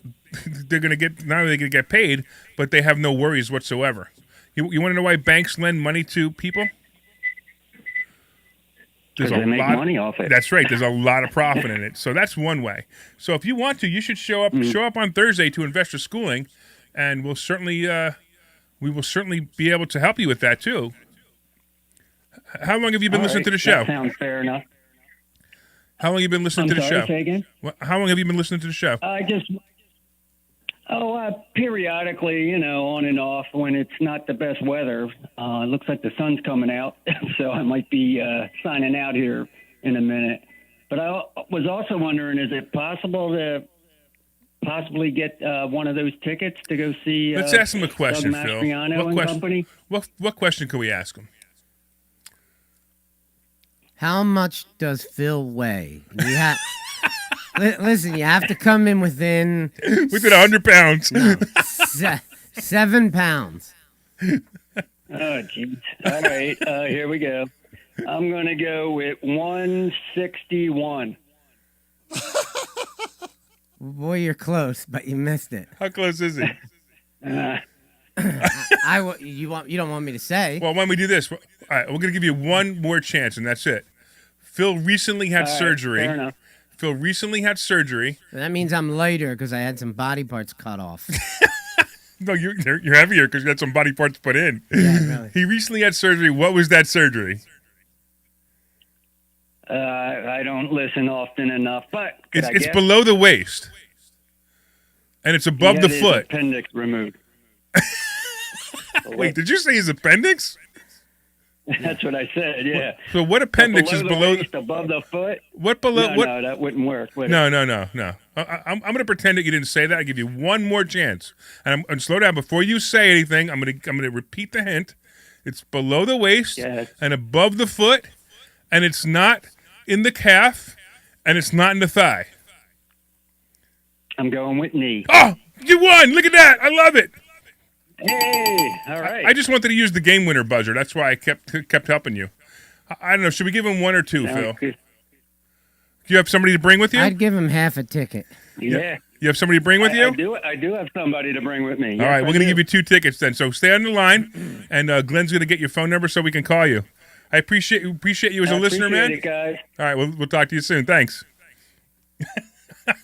going to get, not only are they going to get paid, but they have no worries whatsoever. You want to know why banks lend money to people? Because they make money off it. That's right. There's a lot of profit in it. So that's one way. So if you want to, you should show up on Thursday to Investor Schooling, and we will certainly be able to help you with that too. How long have you been listening to the show? That sounds fair enough. How long have you been listening to the show? Say again? How long have you been listening to the show? Periodically, on and off when it's not the best weather. It looks like the sun's coming out, so I might be signing out here in a minute. But I was also wondering, is it possible to possibly get one of those tickets to go see Let's ask him a question, Doug Phil. Mastriano and company? What question can we ask him? How much does Phil weigh? Listen, you have to come in within 100 pounds. No, 7 pounds. Oh, jeez. All right, here we go. I'm going to go with 161. Boy, you're close, but you missed it. How close is it? You don't want me to say? Well, why don't we do this? All right, we're going to give you one more chance, and that's it. Phil recently had surgery. Fair enough. Phil recently had surgery. That means I'm lighter because I had some body parts cut off. No, you're heavier because you had some body parts put in. Yeah, really. He recently had surgery. What was that surgery? I don't listen often enough, but It's below the waist, and it's above the foot. Appendix removed. Wait, did you say his appendix? That's what I said. Yeah. So what appendix is below? The waist, above the foot? What below? No, that wouldn't work. Would No. it? I'm going to pretend that you didn't say that. I'll give you one more chance, and slow down before you say anything. I'm going to repeat the hint. It's below the waist and above the foot, and it's not in the calf, and it's not in the thigh. I'm going with knee. Oh, you won! Look at that! I love it. Hey, all right. I just wanted to use the game winner buzzer. That's why I kept helping you. I don't know. Should we give him one or two, Phil? Good. Do you have somebody to bring with you? I'd give him half a ticket. Yeah. You have somebody to bring with you? I do have somebody to bring with me. All right, we're going to give you 2 tickets then. So stay on the line, and Glenn's going to get your phone number so we can call you. I appreciate you as a listener, man. Appreciate it, guys. All right, we'll talk to you soon. Thanks.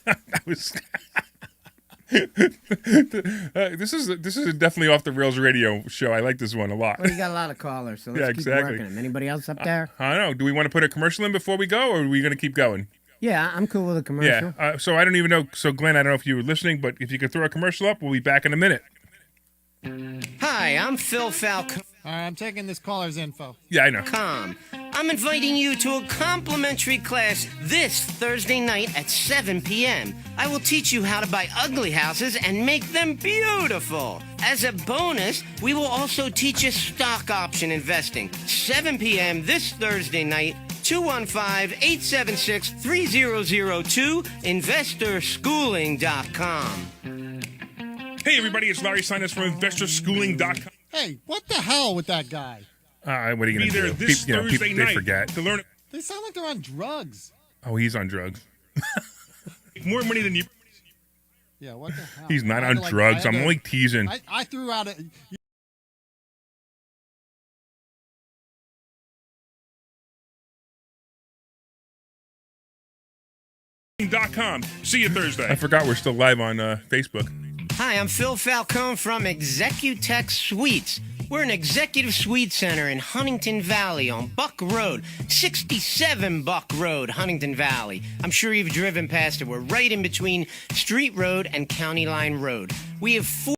That was. This is definitely off the rails radio show. I like this one a lot. Well, you got a lot of callers, so let's keep working them. Anybody else up there? I don't know. Do we want to put a commercial in before we go, or are we going to keep going? Yeah, I'm cool with a commercial. Yeah. So I don't even know. So Glenn, I don't know if you were listening, but if you could throw a commercial up, we'll be back in a minute. Hi, I'm Phil Falcone. All right, I'm taking this caller's info. Yeah, I know. I'm inviting you to a complimentary class this Thursday night at 7 p.m. I will teach you how to buy ugly houses and make them beautiful. As a bonus, we will also teach you stock option investing. 7 p.m. this Thursday night, 215-876-3002, investorschooling.com. Hey, everybody, it's Larry Steinhouse from investorschooling.com. Hey, what the hell with that guy? What are you going to do? This Thursday They night forget. to learn. They sound like they're on drugs. Oh, he's on drugs. More money than you. Yeah, what the hell? He's not I on had to, drugs. I had I'm to- only teasing. I threw out a. .com. See you Thursday. I forgot we're still live on Facebook. Hi, I'm Phil Falcone from Executech Suites. We're an executive suite center in Huntington Valley on Buck Road, 67 Buck Road, Huntington Valley. I'm sure you've driven past it. We're right in between Street Road and County Line Road. We have 4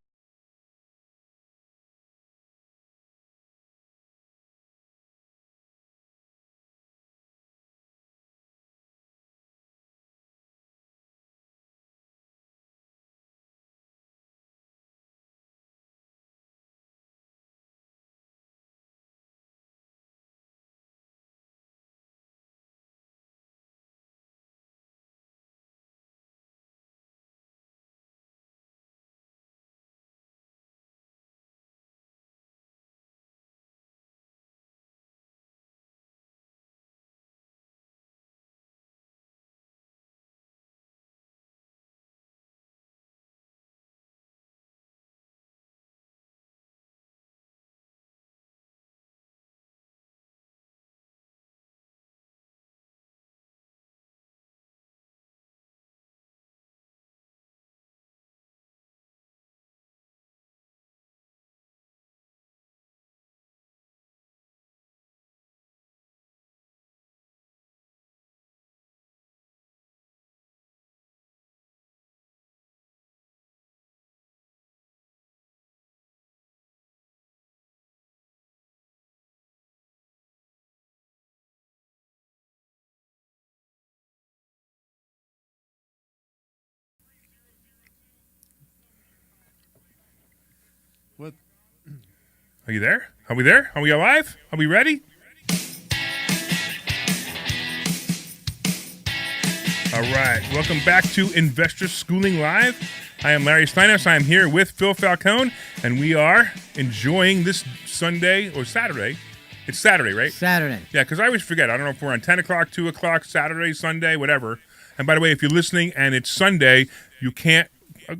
What? Are you there? Are we there? Are we alive? Are we ready? All right. Welcome back to Investor Schooling Live. I am Larry Steinhouse. I am here with Phil Falcone, and we are enjoying this Sunday or Saturday. It's Saturday, right? Saturday. Yeah, because I always forget. I don't know if we're on 10 o'clock, 2 o'clock, Saturday, Sunday, whatever. And by the way, if you're listening and it's Sunday, you can't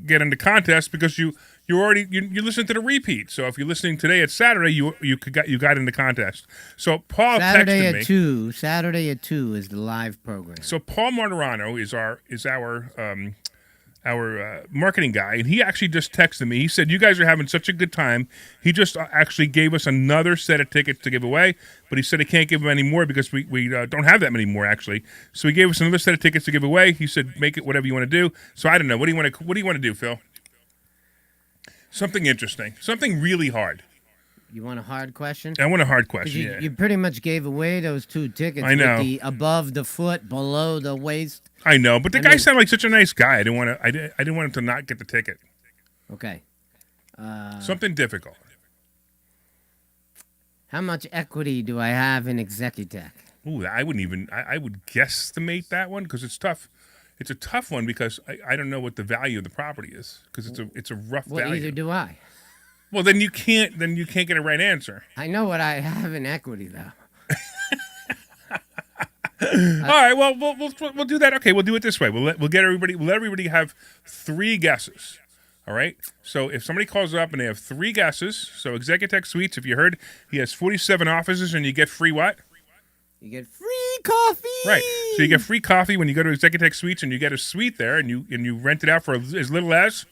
get into contest because you listen to the repeat. So if you're listening today, it's Saturday. You got in the contest. So Paul Saturday texted at me. 2. Saturday at 2 is the live program. So Paul Martirano is our marketing guy, and he actually just texted me. He said, "You guys are having such a good time." He just actually gave us another set of tickets to give away, but he said he can't give them any more because we don't have that many more actually. So he gave us another set of tickets to give away. He said, "Make it whatever you want to do." So I don't know. What do you want to do, Phil? Something interesting. Something really hard. You want a hard question? I want a hard 'Cause question. You pretty much gave away those 2 tickets. I know. With the above the foot, below the waist. I know, but the guy sounded like such a nice guy. I didn't want him to not get the ticket. Okay. Something difficult. How much equity do I have in Executech? Ooh, I wouldn't even. I would guesstimate that one because it's tough. It's a tough one because I don't know what the value of the property is because it's a rough Well, value. either do I. Well, then you can't get a right answer. I know what I have in equity, though. All right. Well, we'll do that. Okay, we'll do it this way. We'll let everybody have 3 guesses. All right. So if somebody calls up and they have 3 guesses, so Executech Suites, if you heard, he has 47 offices and you get free what? You get free coffee. Right. So you get free coffee when you go to Executech Suites, and you get a suite there, and you rent it out for as little as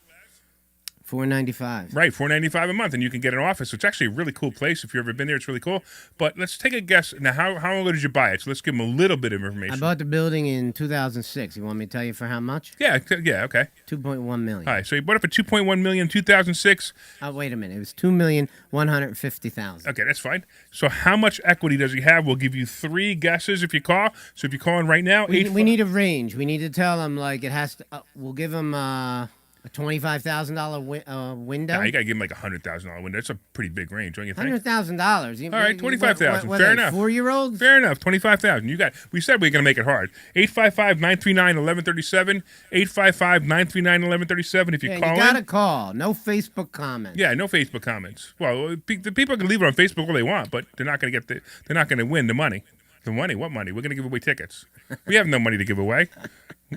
$4.95. Right, $4.95 a month, and you can get an office. It's actually a really cool place. If you've ever been there, it's really cool. But let's take a guess. Now, how long ago did you buy it? So let's give them a little bit of information. I bought the building in 2006. You want me to tell you for how much? Yeah, okay. $2.1 million. All right, so you bought it for $2.1 million in 2006. Wait a minute. It was $2,150,000. Okay, that's fine. So how much equity does he have? We'll give you 3 guesses if you call. So if you call in right now, We need a range. We need to tell him like it has to. We'll give him a $25,000 window. Nah, you got to give him like a $100,000 window. That's a pretty big range, don't you think? $100,000. All right, $25,000. Fair enough. 4-year-olds. Fair enough. $25,000. We said we were going to make it hard. 855-939-1137. 855-939-1137. If you call you gotta in, call. No Facebook comments. Yeah, no Facebook comments. Well, the people can leave it on Facebook all they want, but they're not going to get they're not going to win the money. The money? What money? We're going to give away tickets. We have no money to give away.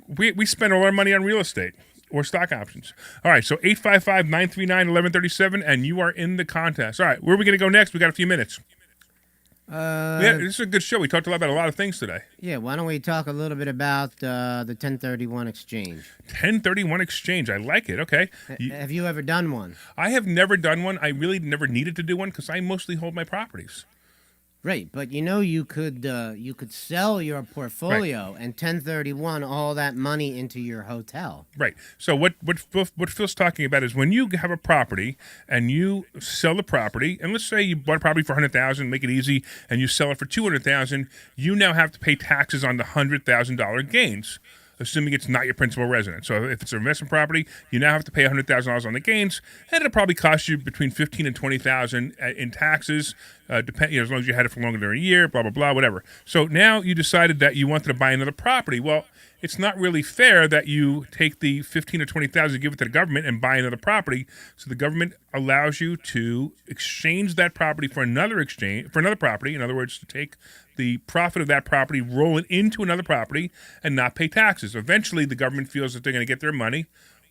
We spend all our money on real estate. or stock options. All right, so 855-939-1137, and you are in the contest. All right, where are we going to go next? We got a few minutes. This is a good show. We talked about a lot of things today. Yeah, why don't we talk a little bit about the 1031 exchange? 1031 exchange. I like it. Okay. Have you ever done one? I have never done one. I really never needed to do one because I mostly hold my properties. Right, but you could sell your portfolio and 1031 all that money into your hotel. Right. So what Phil's talking about is when you have a property and you sell the property, and let's say you bought a property for $100,000, make it easy, and you sell it for $200,000, you now have to pay taxes on the $100,000 gains, assuming it's not your principal residence. So if it's an investment property, you now have to pay $100,000 on the gains, and it'll probably cost you between $15,000 and $20,000 in taxes, as long as you had it for longer than a year, blah, blah, blah, whatever. So now you decided that you wanted to buy another property. Well, it's not really fair that you take the $15,000 or $20,000, give it to the government, and buy another property. So the government allows you to exchange that property for another property. In other words, to take the profit of that property, roll it into another property, and not pay taxes. Eventually, the government feels that they're going to get their money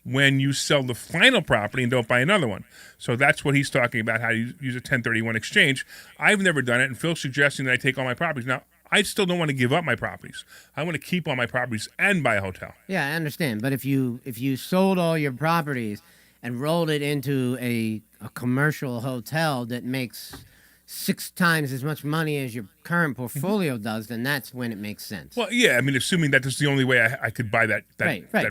when you sell the final property and don't buy another one. So that's what he's talking about, how you use a 1031 exchange. I've never done it, and Phil's suggesting that I take all my properties. Now, I still don't want to give up my properties. I want to keep all my properties and buy a hotel. Yeah, I understand. But if you sold all your properties and rolled it into a commercial hotel that makes 6 times as much money as your current portfolio does, then that's when it makes sense. Well, yeah, I mean, assuming that is the only way I could buy that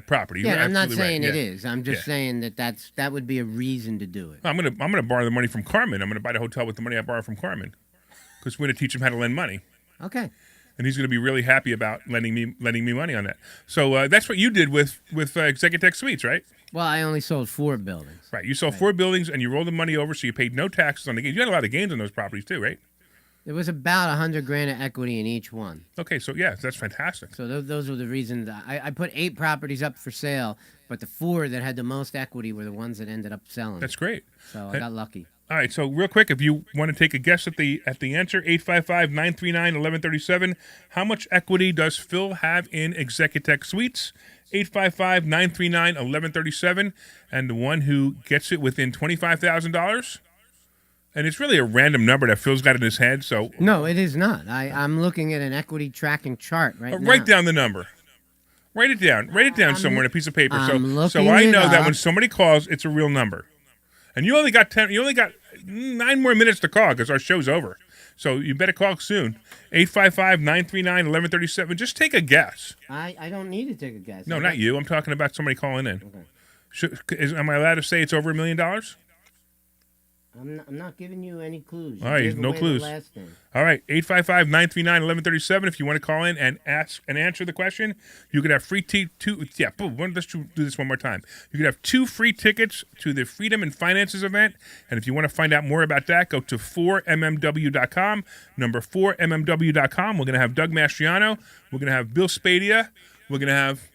property. Yeah, You're I'm not absolutely saying right. it is. I'm just saying that would be a reason to do it. I'm gonna borrow the money from Carmen. I'm gonna buy the hotel with the money I borrow from Carmen, because we're gonna teach him how to lend money. Okay. And he's gonna be really happy about lending me money on that. So that's what you did with Executech Suites, right? Well, I only sold 4 buildings. Right. You sold 4 buildings and you rolled the money over, so you paid no taxes on the gains. You had a lot of gains on those properties too, right? There was about $100,000 of equity in each one. Okay, so yeah, that's fantastic. So those were the reasons. I put 8 properties up for sale, but the 4 that had the most equity were the ones that ended up selling. That's great. So I got lucky. All right, so real quick, if you want to take a guess at the answer, 855-939-1137, how much equity does Phil have in Executech Suites? 855-939-1137, and the one who gets it within $25,000, and it's really a random number that Phil's got in his head. So no, it is not. I'm looking at an equity tracking chart right now. Write down the number. Write it down. Write it down somewhere on a piece of paper, so I know that when somebody calls, it's a real number. And you only got 9 more minutes to call because our show's over. So you better call soon. 855-939-1137. Just take a guess. I don't need to take a guess. No, not you. I'm talking about somebody calling in. Okay. Am I allowed to say it's over $1 million? I'm not giving you any clues. All right, no clues. All right, 855-939-1137. If you want to call in and ask and answer the question, you could have free let's do this one more time. You could have 2 free tickets to the Freedom and Finances event. And if you want to find out more about that, go to 4mmw.com, number 4mmw.com. We're going to have Doug Mastriano. We're going to have Bill Spadia. We're going to have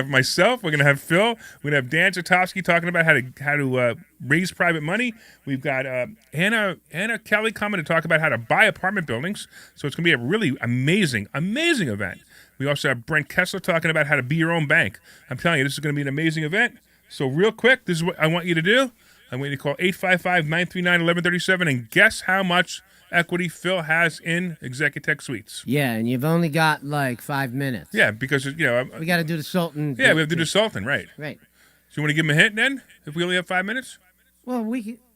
myself. We're gonna have Phil. We're gonna have Dan Zatowski talking about how to raise private money. We've got Anna Kelly coming to talk about how to buy apartment buildings. So it's gonna be a really amazing event. We also have Brent Kessler talking about how to be your own bank. I'm telling you, this is gonna be an amazing event. So real quick, this is what I want you to do. I want you to call 855-939-1137 and guess how much equity Phil has in Executech Suites. Yeah, and you've only got like 5 minutes. Yeah, because we got to do the Sultan. Yeah, we have to do the Sultan, right? Right. So you want to give him a hint then? If we only have 5 minutes? Well,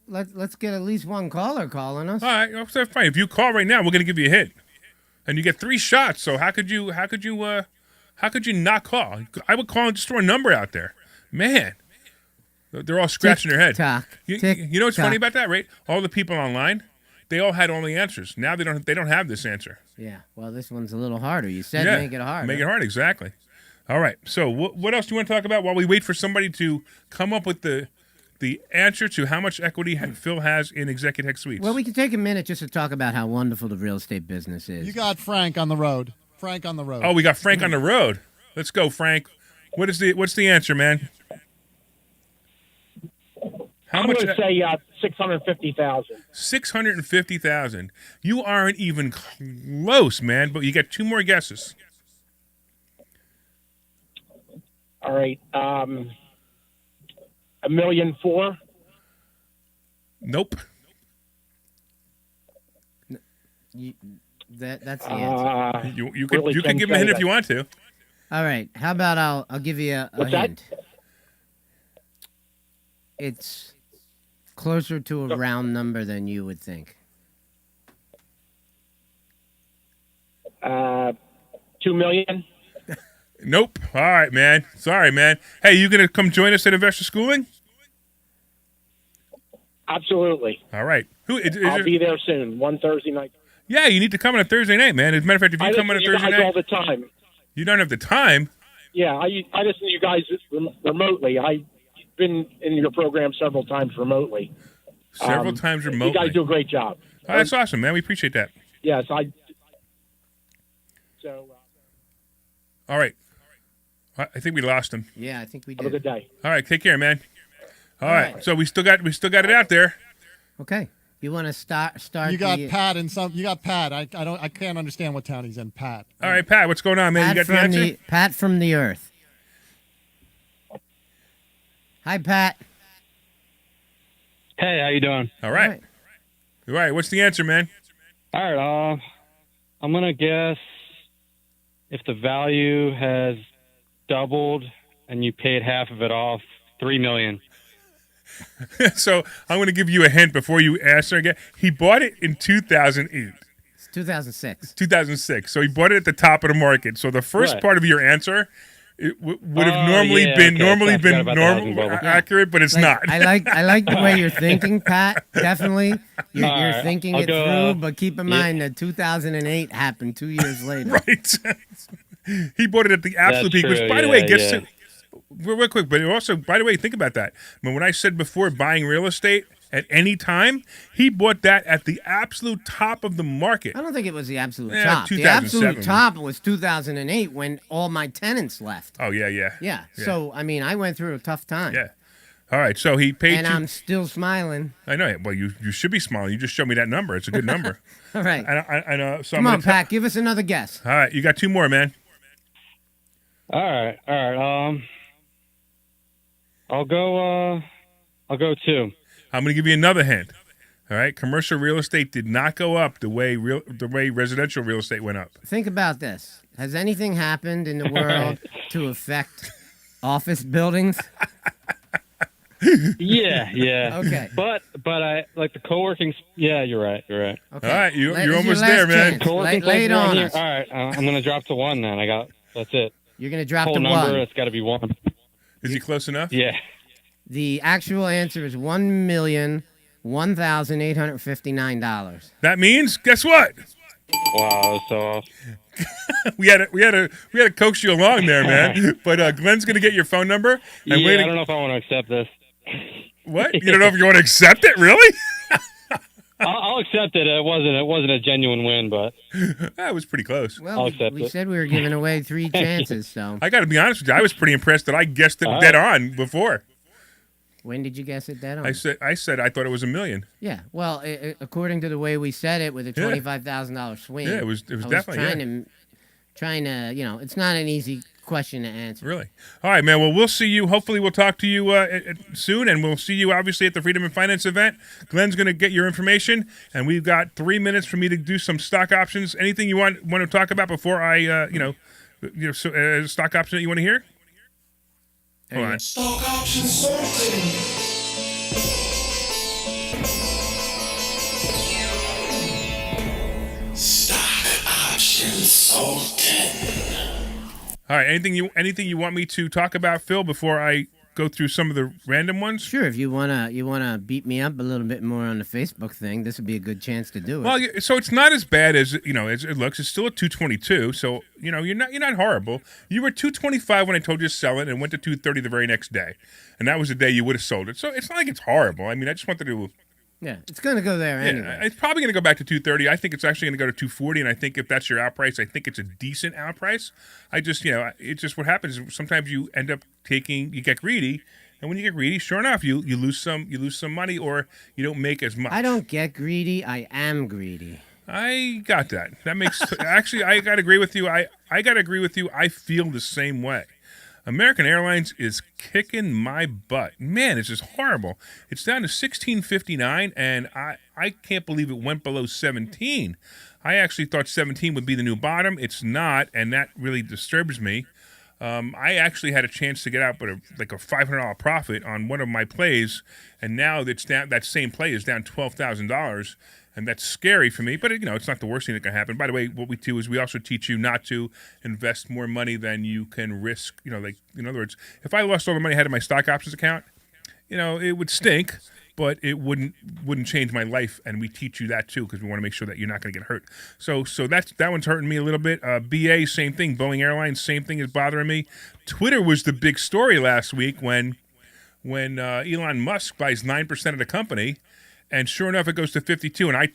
let's get at least one caller calling us. All right, well, that's fine. If you call right now, we're going to give you a hit, and you get 3 shots. So how could you not call? I would call and just throw a number out there, man. They're all scratching their head. You know what's funny about that, right? All the people online, they all had all the answers. Now they don't have this answer. Yeah. Well, this one's a little harder. You said make it hard. Make it hard, exactly. All right. So what else do you want to talk about while we wait for somebody to come up with the answer to how much equity Phil has in Executech Suites? Well, we can take a minute just to talk about how wonderful the real estate business is. You got Frank on the road. Oh, we got Frank on the road. Let's go, Frank. What's the answer, man? I'm going to say $650,000. $650,000. You aren't even close, man. But you got 2 more guesses. All right. $1.4 million. Nope. That's the answer. You could really you could can give him a say hint if that. you want to. All right. How about I'll give you a What's that? hint. It's closer to a round number than you would think. 2 million. Nope. All right, man. Sorry, man. Hey, you gonna come join us at Investor Schooling? Absolutely. All right. Who? I'll be there soon. One Thursday night. Yeah, you need to come on a Thursday night, man. As a matter of fact, if you I come listen on a to you Thursday guys all night, the time. you don't have the time. Yeah, I listen to you guys remotely. I've been in your program several times remotely. Several times remotely. You guys do a great job. Oh, that's awesome, man. We appreciate that. Yes, I. So. All right. I think we lost him. Yeah, I think we Have a did. good day. All right, take care, man. All All right. right. So we still got it out there. Okay. You want to start You got the, Pat in some. You got Pat. I can't understand what town he's in. Pat. All right, Pat, what's going on, man? Pat You got the from answer? Pat from the Earth. Hi, Pat. Hey, how you doing? All right. All right. What's the answer, man? All right. I'm gonna guess if the value has doubled and you paid half of it off, $3 million. So I'm going to give you a hint before you answer again. He bought it in 2008. It's 2006. 2006. So he bought it at the top of the market. So the first Right. part of your answer it would have Oh, normally yeah, been okay. normally I forgot been about the housing normal bubble. accurate, but it's not. I like the way you're thinking, Pat. Definitely, you're All right, thinking I'll it go, through. But keep in yeah. mind that 2008 happened 2 years later. Right. He bought it at the absolute That's peak, which, true, by the way, yeah, gets yeah. to real quick. But also, by the way, think about that. When I said before buying real estate at any time, he bought that at the absolute top of the market. I don't think it was the absolute Yeah, top. The 2007. absolute top was 2008 when all my tenants left. Oh yeah. Yeah. So I mean, I went through a tough time. Yeah. All right. So he paid. And I'm still smiling. I know. Well, you should be smiling. You just showed me that number. It's a good number. All right. I know. So Come I'm on, gonna Pat. Give us another guess. All right. You got two more, man. All right. I'll go 2. I'm going to give you another hint. All right. Commercial real estate did not go up the way residential real estate went up. Think about this. Has anything happened in the world to affect office buildings? Yeah. Okay. But I like the co-working. Yeah, you're right. Okay. All right. You're This is almost your there, last man. chance. Co-working Lay it places around on here. us. All right. I'm gonna drop to 1 then. That's it. You're going to drop Whole to number. 1. It's got to be 1. Is he close enough? Yeah. The actual answer is $1,001,859. That means, guess what? Wow. So We had to coax you along there, man. But Glenn's going to get your phone number. And yeah, wait I don't know if I want to accept this. What? You don't know if you want to accept it, really? I'll accept it. It wasn't a genuine win, but That was pretty close. Well, I'll accept we it. said we were giving away 3 chances, so. I got to be honest with you. I was pretty impressed that I guessed it All dead right. on before. When did you guess it dead on? I said I thought it was $1 million. Yeah, well, according to the way we said it, with a Yeah. $25,000 swing. Yeah, it was I definitely, trying to, it's not an easy question to answer. Really? All right, man. Well, we'll see you. Hopefully, we'll talk to you soon, and we'll see you obviously at the Freedom and Finance event. Glenn's going to get your information, and we've got 3 minutes for me to do some stock options. Anything you want to talk about before I, stock option that you want to hear? Hold on. Stock options sorting. Stock options sorting. All right. Anything you want me to talk about, Phil, before I go through some of the random ones? Sure, if you wanna beat me up a little bit more on the Facebook thing, this would be a good chance to do it. Well, so it's not as bad as as it looks. It's still at 222. So you're not horrible. You were 225 when I told you to sell it, and went to 230 the very next day, and that was the day you would have sold it. So it's not like it's horrible. I mean, I just wanted to. yeah, it's gonna go there Yeah, anyway. it's probably going to go back to 230. I think it's actually going to go to 240, and I think if that's your out price, I think it's a decent out price. I just, it's just what happens is sometimes you end up you get greedy, and when you get greedy, sure enough, you lose some money, or you don't make as much. I don't get greedy. I am greedy. I got that. That makes actually I got to agree with you. I got to agree with you. I feel the same way. American Airlines is kicking my butt. Man, it's just horrible. It's down to 16.59, and I can't believe it went below 17. I actually thought 17 would be the new bottom. It's not, and that really disturbs me. I actually had a chance to get out, but like a $500 profit on one of my plays, and now it's down. That same play is down $12,000, and that's scary for me. But it's not the worst thing that can happen. By the way, what we do is we also teach you not to invest more money than you can risk. Like in other words, if I lost all the money I had in my stock options account, it would stink. But it wouldn't change my life, and we teach you that too because we want to make sure that you're not going to get hurt. So that one's hurting me a little bit. BA, same thing. Boeing Airlines, same thing is bothering me. Twitter was the big story last week when Elon Musk buys 9% of the company, and sure enough, it goes to 52. And I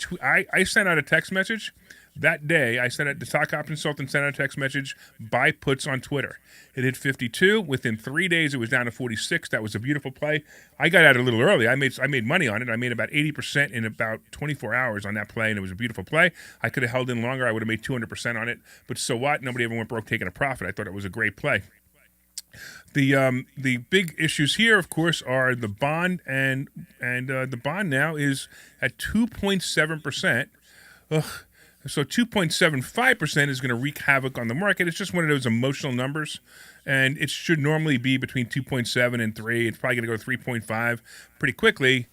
sent out a text message that day. The stock option consultant sent out a text message, buy puts on Twitter. It hit 52. Within 3 days, it was down to 46. That was a beautiful play. I got out a little early. I made money on it. I made about 80% in about 24 hours on that play, and it was a beautiful play. I could have held in longer. I would have made 200% on it. But so what? Nobody ever went broke taking a profit. I thought it was a great play. The big issues here, of course, are the bond, and the bond now is at 2.7%. Ugh. So 2.75% is going to wreak havoc on the market. It's just one of those emotional numbers, and it should normally be between 2.7 and 3. It's probably going to go to 3.5 pretty quickly.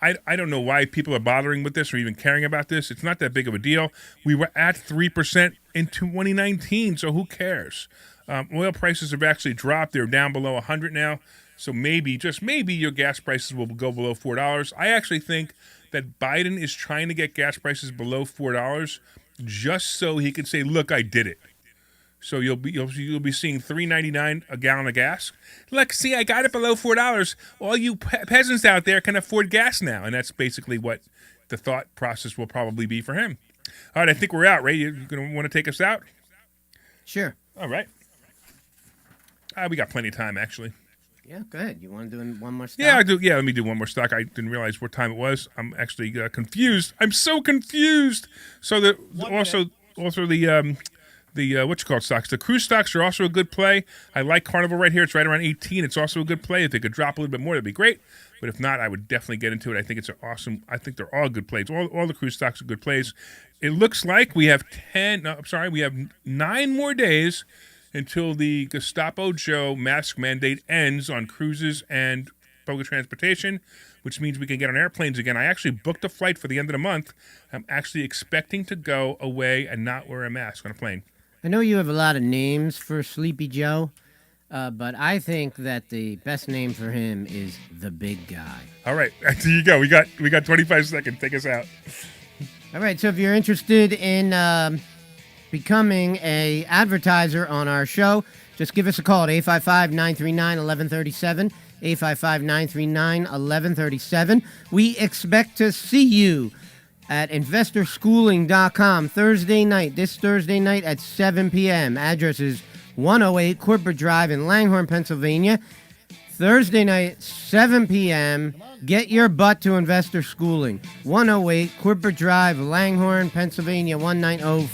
I don't know why people are bothering with this or even caring about this. It's not that big of a deal. We were at 3% in 2019, so who cares? Oil prices have actually dropped. They're down below 100 now, so maybe, just maybe, your gas prices will go below $4. I actually think that Biden is trying to get gas prices below $4 just so he can say, look, I did it. So you'll be seeing $3.99 a gallon of gas. Look, see, I got it below $4. All you peasants out there can afford gas now. And that's basically what the thought process will probably be for him. All right, I think we're out. Ray, you're going to want to take us out? Sure. All right. We got plenty of time, actually. Yeah, go ahead. You want to do one more stock? Yeah, I do. Yeah, let me do one more stock. I didn't realize what time it was. I'm actually confused. I'm so confused. So the stocks. The cruise stocks are also a good play. I like Carnival right here. It's right around 18. It's also a good play. If it could drop a little bit more, that'd be great. But if not, I would definitely get into it. I think it's awesome. I think they're all good plays. All the cruise stocks are good plays. It looks like we have 9 more days until the Gestapo Joe mask mandate ends on cruises and public transportation, which means we can get on airplanes again. I actually booked a flight for the end of the month. I'm actually expecting to go away and not wear a mask on a plane. I know you have a lot of names for Sleepy Joe, but I think that the best name for him is the Big Guy. All right, there you go. We got 25 seconds. Take us out. All right, so if you're interested in becoming a advertiser on our show, just give us a call at 855-939-1137, 855-939-1137. We expect to see you at investorschooling.com this Thursday night at 7 p.m. Address is 108 Corporate Drive in Langhorne, Pennsylvania. Thursday night, 7 p.m. Get your butt to Investor Schooling. 108 Corporate Drive, Langhorne, Pennsylvania, 19044.